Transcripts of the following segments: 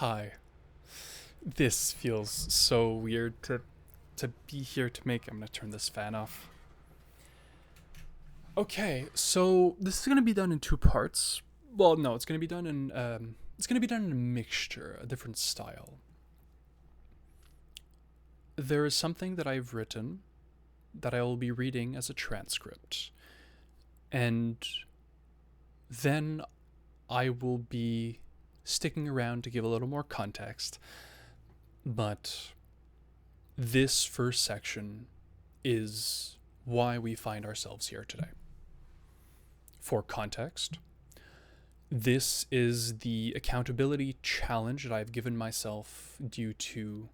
Hi. This feels so weird to be here to make. I'm gonna turn this fan off. Okay, so this is gonna be done in two parts. Well, no, it's gonna be done in a mixture, a different style. There is something that I've written that I will be reading as a transcript, and then I will be sticking around to give a little more context. But this first section is why we find ourselves here today. For context, this is the accountability challenge that I've given myself due to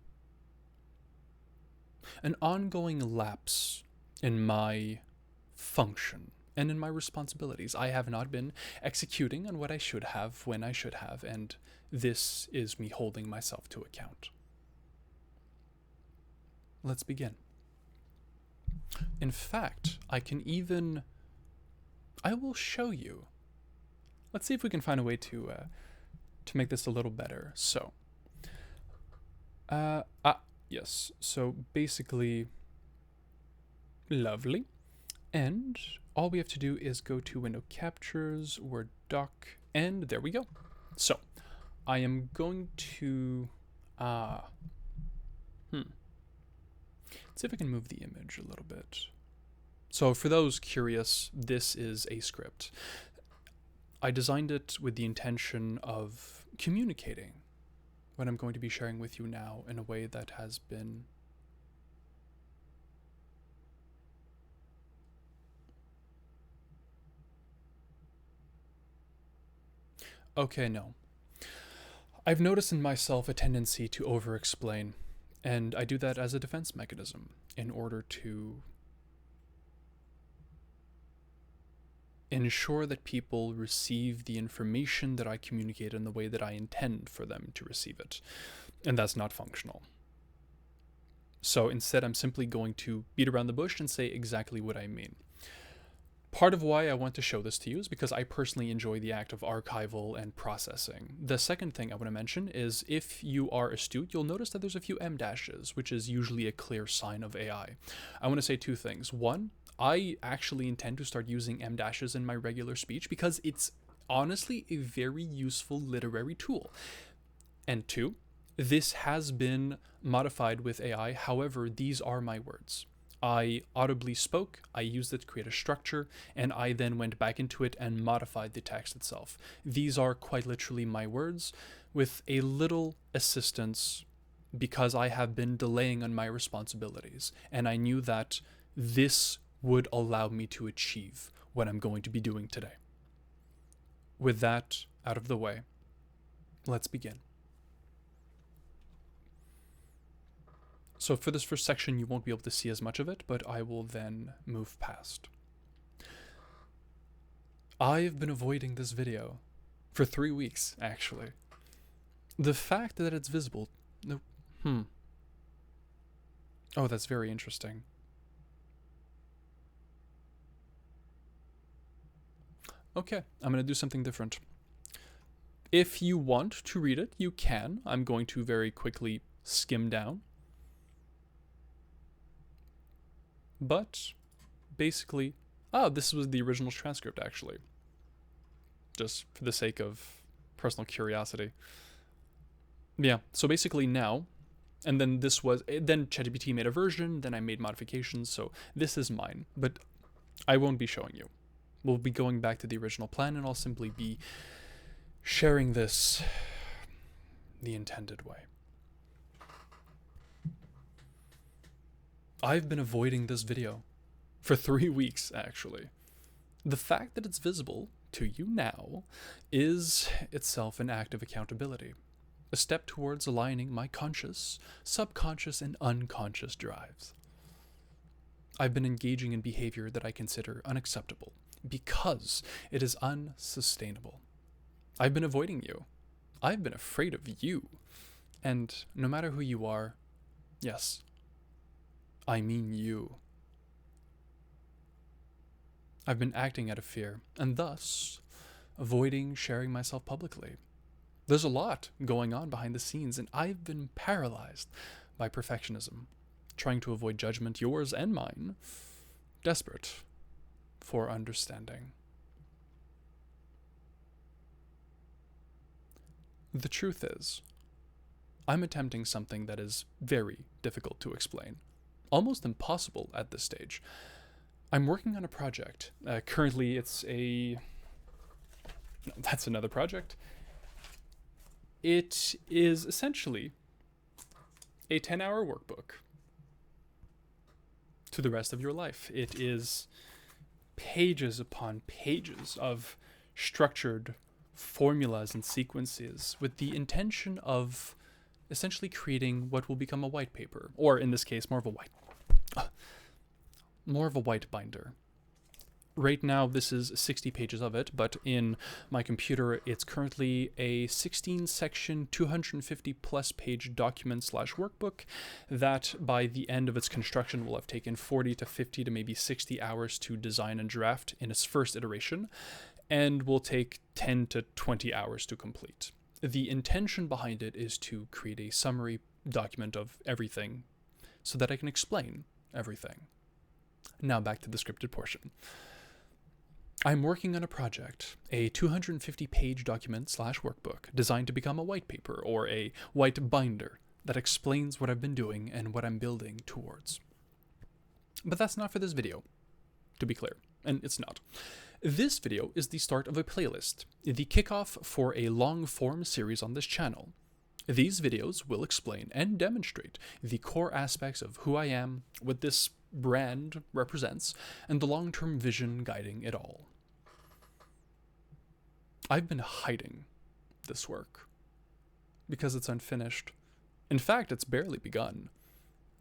an ongoing lapse in my function and in my responsibilities. I have not been executing on what I should have when I should have, and this is me holding myself to account. Let's begin. In fact, I will show you. Let's see if we can find a way to make this a little better. So, yes. So basically, lovely. And all we have to do is go to Window Captures, Word Doc, and there we go. So, I am going to, let's see if I can move the image a little bit. So for those curious, this is a script. I designed it with the intention of communicating what I'm going to be sharing with you now in a way that has been okay, no. I've noticed in myself a tendency to over-explain, and I do that as a defense mechanism in order to ensure that people receive the information that I communicate in the way that I intend for them to receive it. And that's not functional. So instead, I'm simply going to beat around the bush and say exactly what I mean. Part of why I want to show this to you is because I personally enjoy the act of archival and processing. The second thing I want to mention is if you are astute, you'll notice that there's a few M dashes, which is usually a clear sign of AI. I want to say two things. One, I actually intend to start using M dashes in my regular speech because it's honestly a very useful literary tool. And two, this has been modified with AI. However, these are my words. I audibly spoke, I used it to create a structure, and I then went back into it and modified the text itself. These are quite literally my words, with a little assistance because I have been delaying on my responsibilities, and I knew that this would allow me to achieve what I'm going to be doing today. With that out of the way, let's begin. So for this first section, you won't be able to see as much of it, but I will then move past. I've been avoiding this video for 3 weeks, actually. The fact that it's visible... No, Oh, that's very interesting. Okay, I'm going to do something different. If you want to read it, you can. I'm going to very quickly skim down. But basically, this was the original transcript, actually. Just for the sake of personal curiosity. Yeah, so basically now, and then then ChatGPT made a version, then I made modifications, so this is mine, but I won't be showing you. We'll be going back to the original plan, and I'll simply be sharing this the intended way. I've been avoiding this video for 3 weeks, actually. The fact that it's visible to you now is itself an act of accountability, a step towards aligning my conscious, subconscious, and unconscious drives. I've been engaging in behavior that I consider unacceptable because it is unsustainable. I've been avoiding you. I've been afraid of you. And no matter who you are, yes, I mean you. I've been acting out of fear, and thus avoiding sharing myself publicly. There's a lot going on behind the scenes, and I've been paralyzed by perfectionism, trying to avoid judgment, yours and mine, desperate for understanding. The truth is, I'm attempting something that is very difficult to explain, almost impossible at this stage. I'm working on a project. Currently, it's a... No, that's another project. It is essentially a 10-hour workbook to the rest of your life. It is pages upon pages of structured formulas and sequences with the intention of essentially creating what will become a white paper, or in this case, more of a white binder. Right now, this is 60 pages of it, but in my computer, it's currently a 16-section, 250-plus page document/workbook that, by the end of its construction, will have taken 40 to 50 to maybe 60 hours to design and draft in its first iteration, and will take 10 to 20 hours to complete. The intention behind it is to create a summary document of everything so that I can explain everything. Now back to the scripted portion. I'm working on a project, a 250-page document/workbook designed to become a white paper or a white binder that explains what I've been doing and what I'm building towards. But that's not for this video, to be clear, and it's not. This video is the start of a playlist, the kickoff for a long-form series on this channel. These videos will explain and demonstrate the core aspects of who I am, what this brand represents, and the long-term vision guiding it all. I've been hiding this work because it's unfinished. In fact, it's barely begun.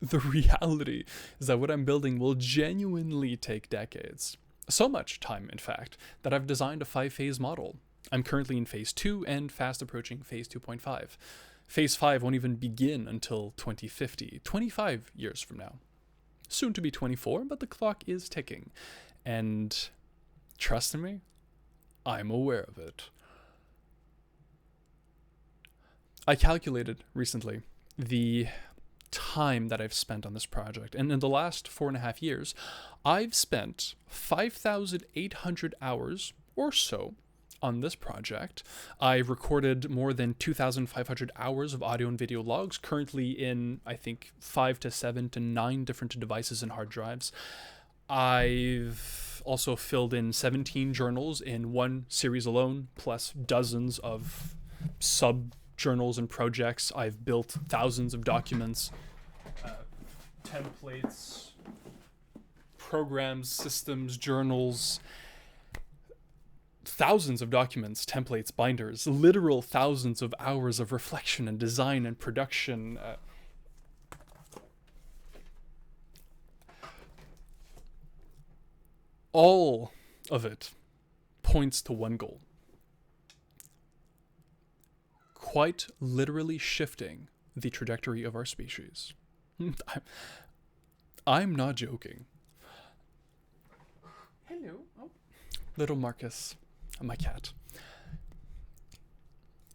The reality is that what I'm building will genuinely take decades. So much time, in fact, that I've designed a 5-phase model. I'm currently in phase 2 and fast approaching phase 2.5. Phase 5 won't even begin until 2050, 25 years from now. Soon to be 24, but the clock is ticking. And trust me, I'm aware of it. I calculated recently the time that I've spent on this project, and in the last 4.5 years, I've spent 5,800 hours or so on this project. I've recorded more than 2,500 hours of audio and video logs, currently in, I think, 5 to 7 to 9 different devices and hard drives. I've also filled in 17 journals in one series alone, plus dozens of sub-journals and projects. I've built thousands of documents, templates, programs, systems, journals, thousands of documents, templates, binders, literal thousands of hours of reflection and design and production. All of it points to one goal. Quite literally shifting the trajectory of our species. I'm not joking. Hello. Oh. Little Marcus, my cat.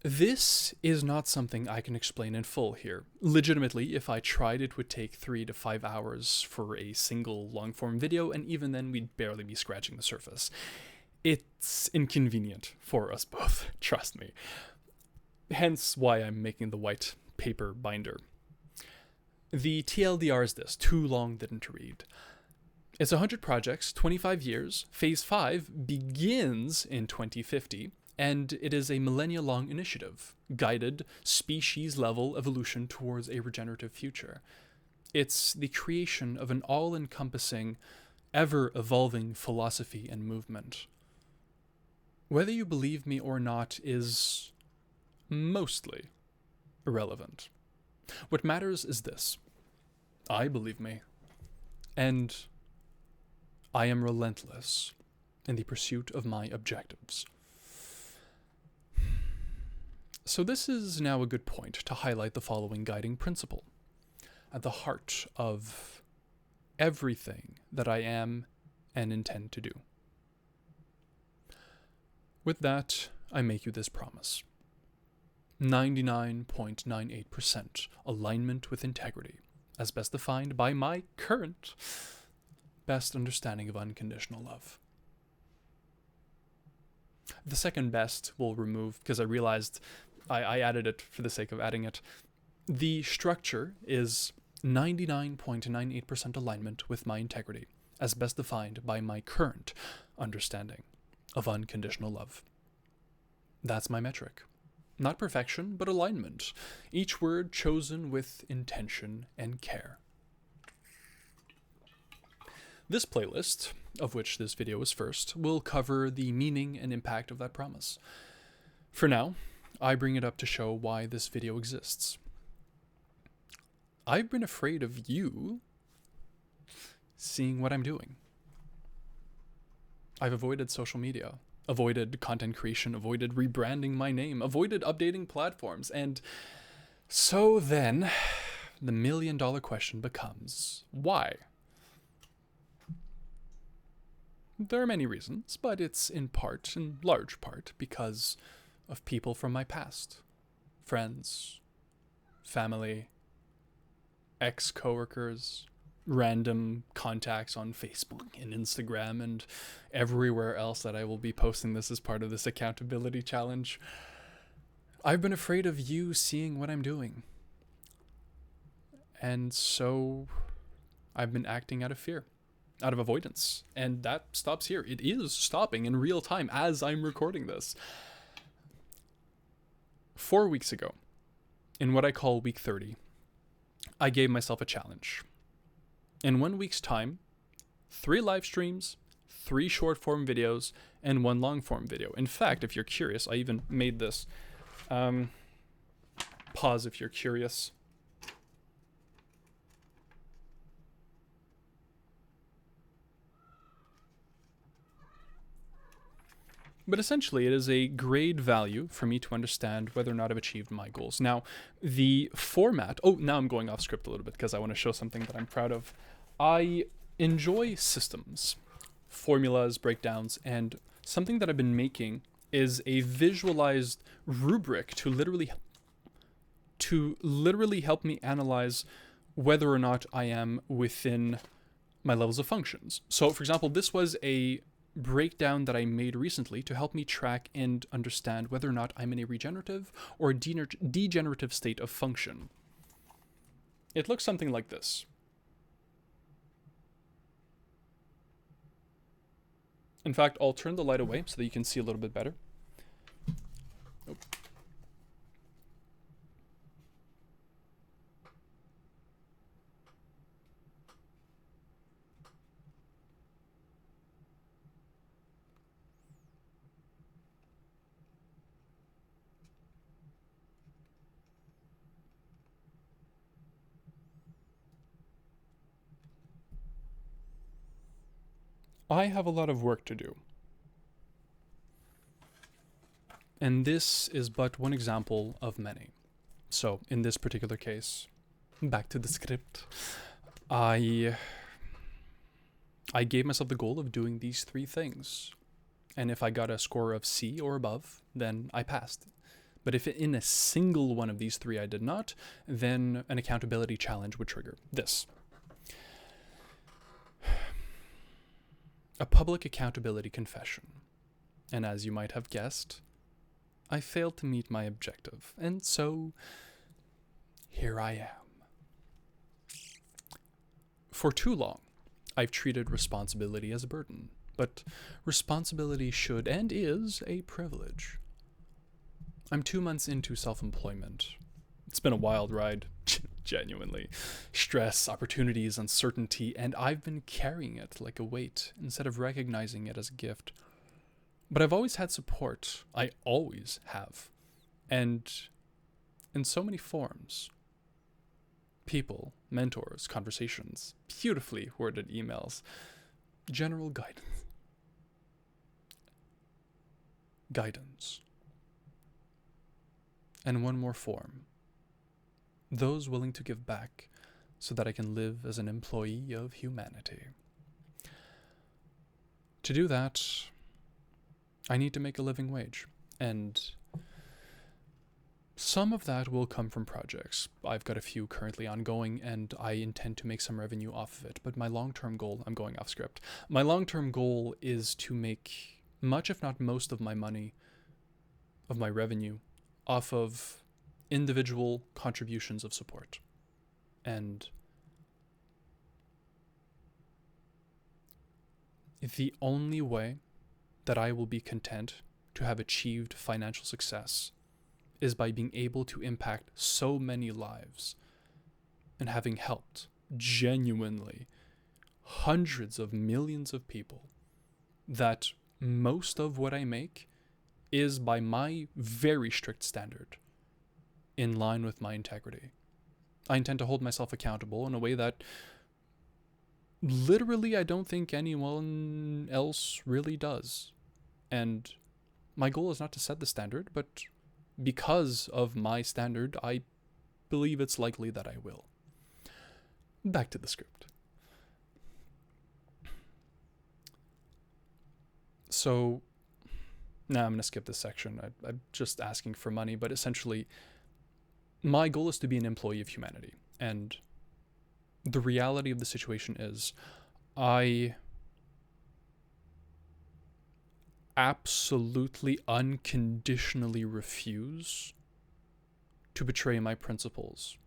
This is not something I can explain in full here. Legitimately, if I tried, it would take 3 to 5 hours for a single long-form video, and even then we'd barely be scratching the surface. It's inconvenient for us both, trust me. Hence why I'm making the white paper binder. The TLDR is this: too long didn't read. It's 100 projects, 25 years. Phase 5 begins in 2050. And it is a millennia-long initiative, guided species-level evolution towards a regenerative future. It's the creation of an all-encompassing, ever-evolving philosophy and movement. Whether you believe me or not is mostly irrelevant. What matters is this: I believe me, and I am relentless in the pursuit of my objectives. So this is now a good point to highlight the following guiding principle. At the heart of everything that I am and intend to do. With that, I make you this promise. 99.98% alignment with integrity, as best defined by my current best understanding of unconditional love. The second best we'll remove because I realized I added it for the sake of adding it. The structure is 99.98% alignment with my integrity, as best defined by my current understanding of unconditional love. That's my metric. Not perfection, but alignment. Each word chosen with intention and care. This playlist, of which this video is first, will cover the meaning and impact of that promise. For now, I bring it up to show why this video exists. I've been afraid of you seeing what I'm doing. I've avoided social media, avoided content creation, avoided rebranding my name, avoided updating platforms, and so then the million-dollar question becomes, why? There are many reasons, but it's in large part, because of people from my past. Friends, family, ex-coworkers, random contacts on Facebook and Instagram and everywhere else that I will be posting this as part of this accountability challenge. I've been afraid of you seeing what I'm doing. And so I've been acting out of fear, out of avoidance. And that stops here. It is stopping in real time as I'm recording this. 4 weeks ago, in what I call week 30, I gave myself a challenge. In 1 week's time, 3 live streams, 3 short form videos, and 1 long form video. In fact, if you're curious, I even made this. Pause if you're curious. But essentially, it is a grade value for me to understand whether or not I've achieved my goals. Now, the format... Oh, now I'm going off script a little bit because I want to show something that I'm proud of. I enjoy systems, formulas, breakdowns, and something that I've been making is a visualized rubric to literally help me analyze whether or not I am within my levels of functions. So, for example, this was a breakdown that I made recently to help me track and understand whether or not I'm in a regenerative or degenerative state of function. It looks something like this. In fact, I'll turn the light away so that you can see a little bit better. Oh. I have a lot of work to do. And this is but one example of many. So, in this particular case, back to the script, I gave myself the goal of doing these 3 things. And if I got a score of C or above, then I passed. But if in a single one of these 3 I did not, then an accountability challenge would trigger this. A public accountability confession. And as you might have guessed, I failed to meet my objective. And so, here I am. For too long, I've treated responsibility as a burden. But responsibility should and is a privilege. I'm 2 months into self-employment. It's been a wild ride, genuinely. Stress, opportunities, uncertainty, and I've been carrying it like a weight instead of recognizing it as a gift. But I've always had support. I always have. And in so many forms. People, mentors, conversations, beautifully worded emails, general guidance. And one more form. Those willing to give back so that I can live as an employee of humanity. To do that, I need to make a living wage. And Some of that will come from projects. I've got a few currently ongoing, and I intend to make some revenue off of it. But my long-term goal, I'm going off script, my long-term goal is to make much, if not most, of my money, of my revenue, off of individual contributions of support. And the only way that I will be content to have achieved financial success is by being able to impact so many lives and having helped genuinely hundreds of millions of people that most of what I make is, by my very strict standard, in line with my integrity. I intend to hold myself accountable in a way that literally I don't think anyone else really does. And my goal is not to set the standard, but because of my standard, I believe it's likely that I will. Back to the script. So, now I'm going to skip this section. I'm just asking for money, but essentially, my goal is to be an employee of humanity. And the reality of the situation is, I absolutely unconditionally refuse to betray my principles,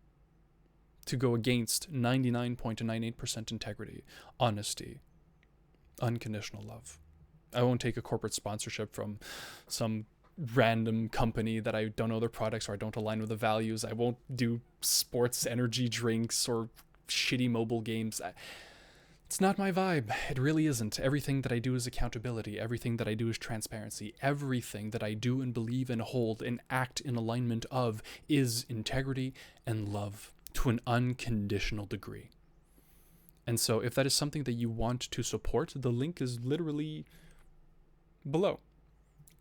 to go against 99.98% integrity, honesty, unconditional love. I won't take a corporate sponsorship from some random company that I don't know their products or I don't align with the values. I won't do sports energy drinks or shitty mobile games. It's not my vibe. It really isn't. Everything that I do is accountability. Everything that I do is transparency. Everything that I do and believe and hold and act in alignment of is integrity and love to an unconditional degree. And so if that is something that you want to support, the link is literally below.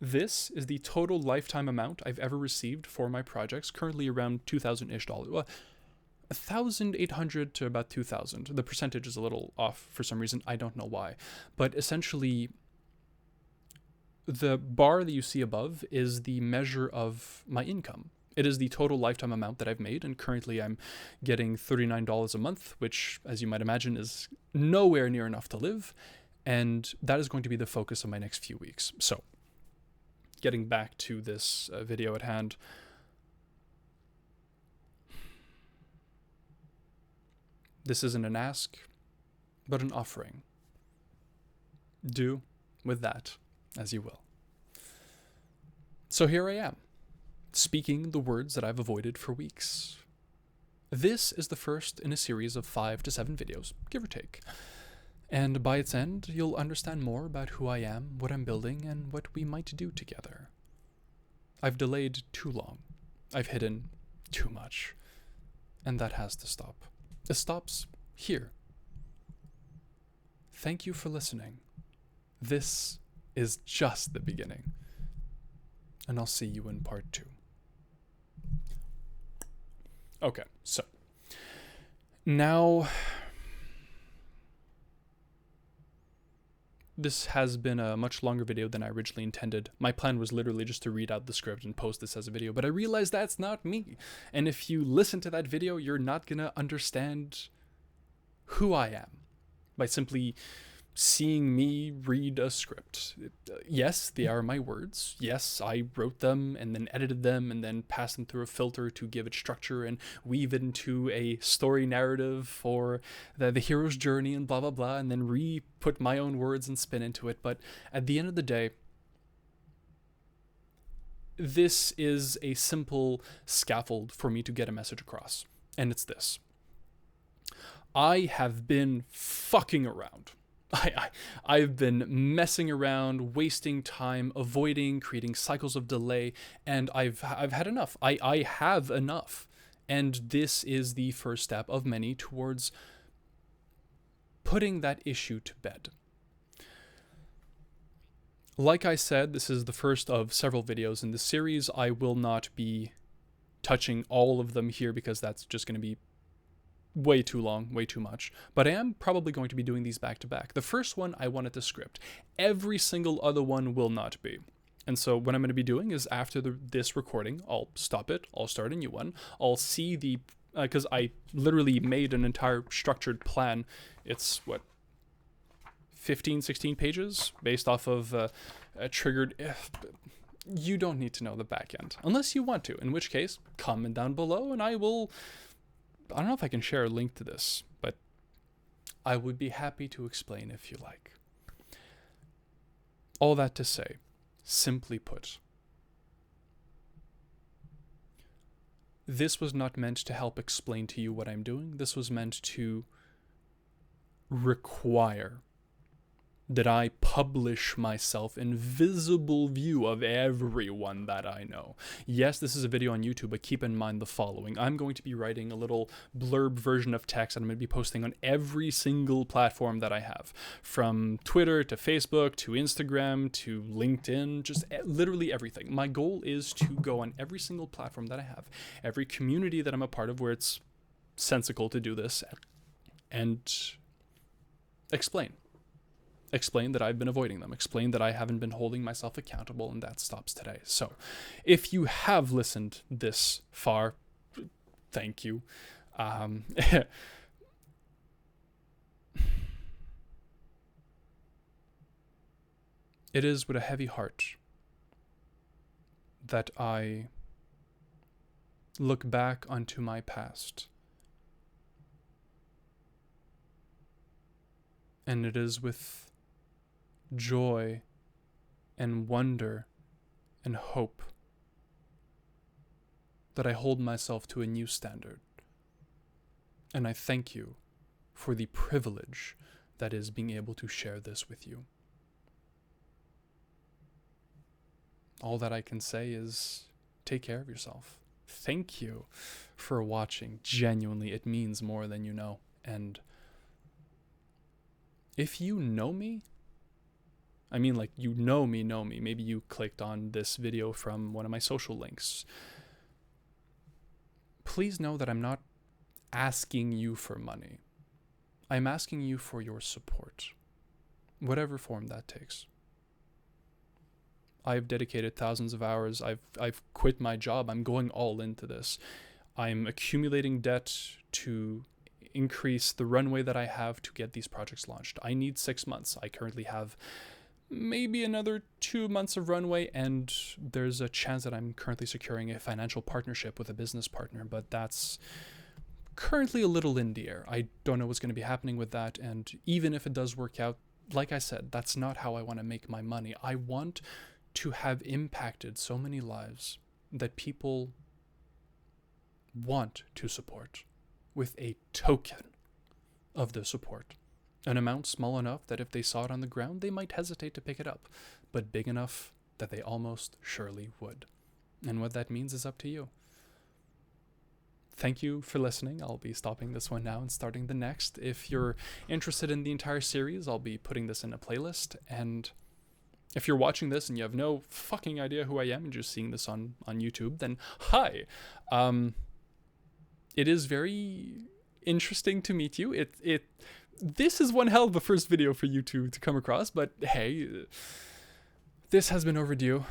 This is the total lifetime amount I've ever received for my projects, currently around $2,000-ish. Well, 1,800 to about 2,000. The percentage is a little off for some reason. I don't know why. But essentially, the bar that you see above is the measure of my income. It is the total lifetime amount that I've made, and currently I'm getting $39 a month, which, as you might imagine, is nowhere near enough to live, and that is going to be the focus of my next few weeks. So, getting back to this video at hand, this isn't an ask, but an offering. Do with that as you will. So here I am, speaking the words that I've avoided for weeks. This is the first in a series of 5 to 7 videos, give or take. And by its end, you'll understand more about who I am, what I'm building, and what we might do together. I've delayed too long. I've hidden too much. And that has to stop. It stops here. Thank you for listening. This is just the beginning. And I'll see you in part 2. Okay, so now this has been a much longer video than I originally intended. My plan was literally just to read out the script and post this as a video, but I realized that's not me. And if you listen to that video, you're not gonna understand who I am by simply seeing me read a script. Yes, they are my words. Yes, I wrote them and then edited them and then passed them through a filter to give it structure and weave it into a story narrative for the hero's journey and blah, blah, blah, and then re-put my own words and spin into it. But at the end of the day, this is a simple scaffold for me to get a message across. And it's this. I have been fucking around. I've been messing around, wasting time, avoiding, creating cycles of delay, and I've had enough. I have enough. And this is the first step of many towards putting that issue to bed. Like I said, this is the first of several videos in this series. I will not be touching all of them here because that's just going to be way too long, way too much. But I am probably going to be doing these back to back. The first one, I wanted to script. Every single other one will not be. And so what I'm going to be doing is after this recording, I'll stop it, I'll start a new one, I'll see the, because I literally made an entire structured plan. It's what, 15, 16 pages based off of a triggered, you don't need to know the back end unless you want to, in which case comment down below and I don't know if I can share a link to this, but I would be happy to explain if you like. All that to say, simply put, this was not meant to help explain to you what I'm doing. This was meant to require that I publish myself in visible view of everyone that I know. Yes, this is a video on YouTube, but keep in mind the following. I'm going to be writing a little blurb version of text that I'm going to be posting on every single platform that I have. From Twitter to Facebook to Instagram to LinkedIn, just literally everything. My goal is to go on every single platform that I have, every community that I'm a part of where it's sensical to do this, and explain that I've been avoiding them, explain that I haven't been holding myself accountable, and that stops today. So if you have listened this far, thank you. It is with a heavy heart that I look back onto my past. And it is with joy and wonder and hope that I hold myself to a new standard. And I thank you for the privilege that is being able to share this with you. All that I can say is take care of yourself. Thank you for watching. Genuinely, it means more than you know. And if you know me, I mean, like, you know me. Maybe you clicked on this video from one of my social links. Please know that I'm not asking you for money. I'm asking you for your support, whatever form that takes. I've dedicated thousands of hours. I've quit my job. I'm going all into this. I'm accumulating debt to increase the runway that I have to get these projects launched. I need 6 months. I currently have maybe another 2 months of runway, and there's a chance that I'm currently securing a financial partnership with a business partner, but that's currently a little in the air. I don't know what's going to be happening with that, and even if it does work out, like I said, that's not how I want to make my money. I want to have impacted so many lives that people want to support with a token of the support. An amount small enough that if they saw it on the ground, they might hesitate to pick it up, but big enough that they almost surely would. And what that means is up to you. Thank you for listening. I'll be stopping this one now and starting the next. If you're interested in the entire series, I'll be putting this in a playlist. And if you're watching this and you have no fucking idea who I am and just seeing this on YouTube, then hi. It is very interesting to meet you. This is one hell of a first video for you to come across, but hey, this has been overdue,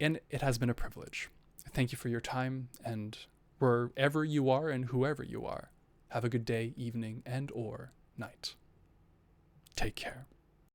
and it has been a privilege. Thank you for your time, and wherever you are and whoever you are, have a good day, evening, and or night. Take care.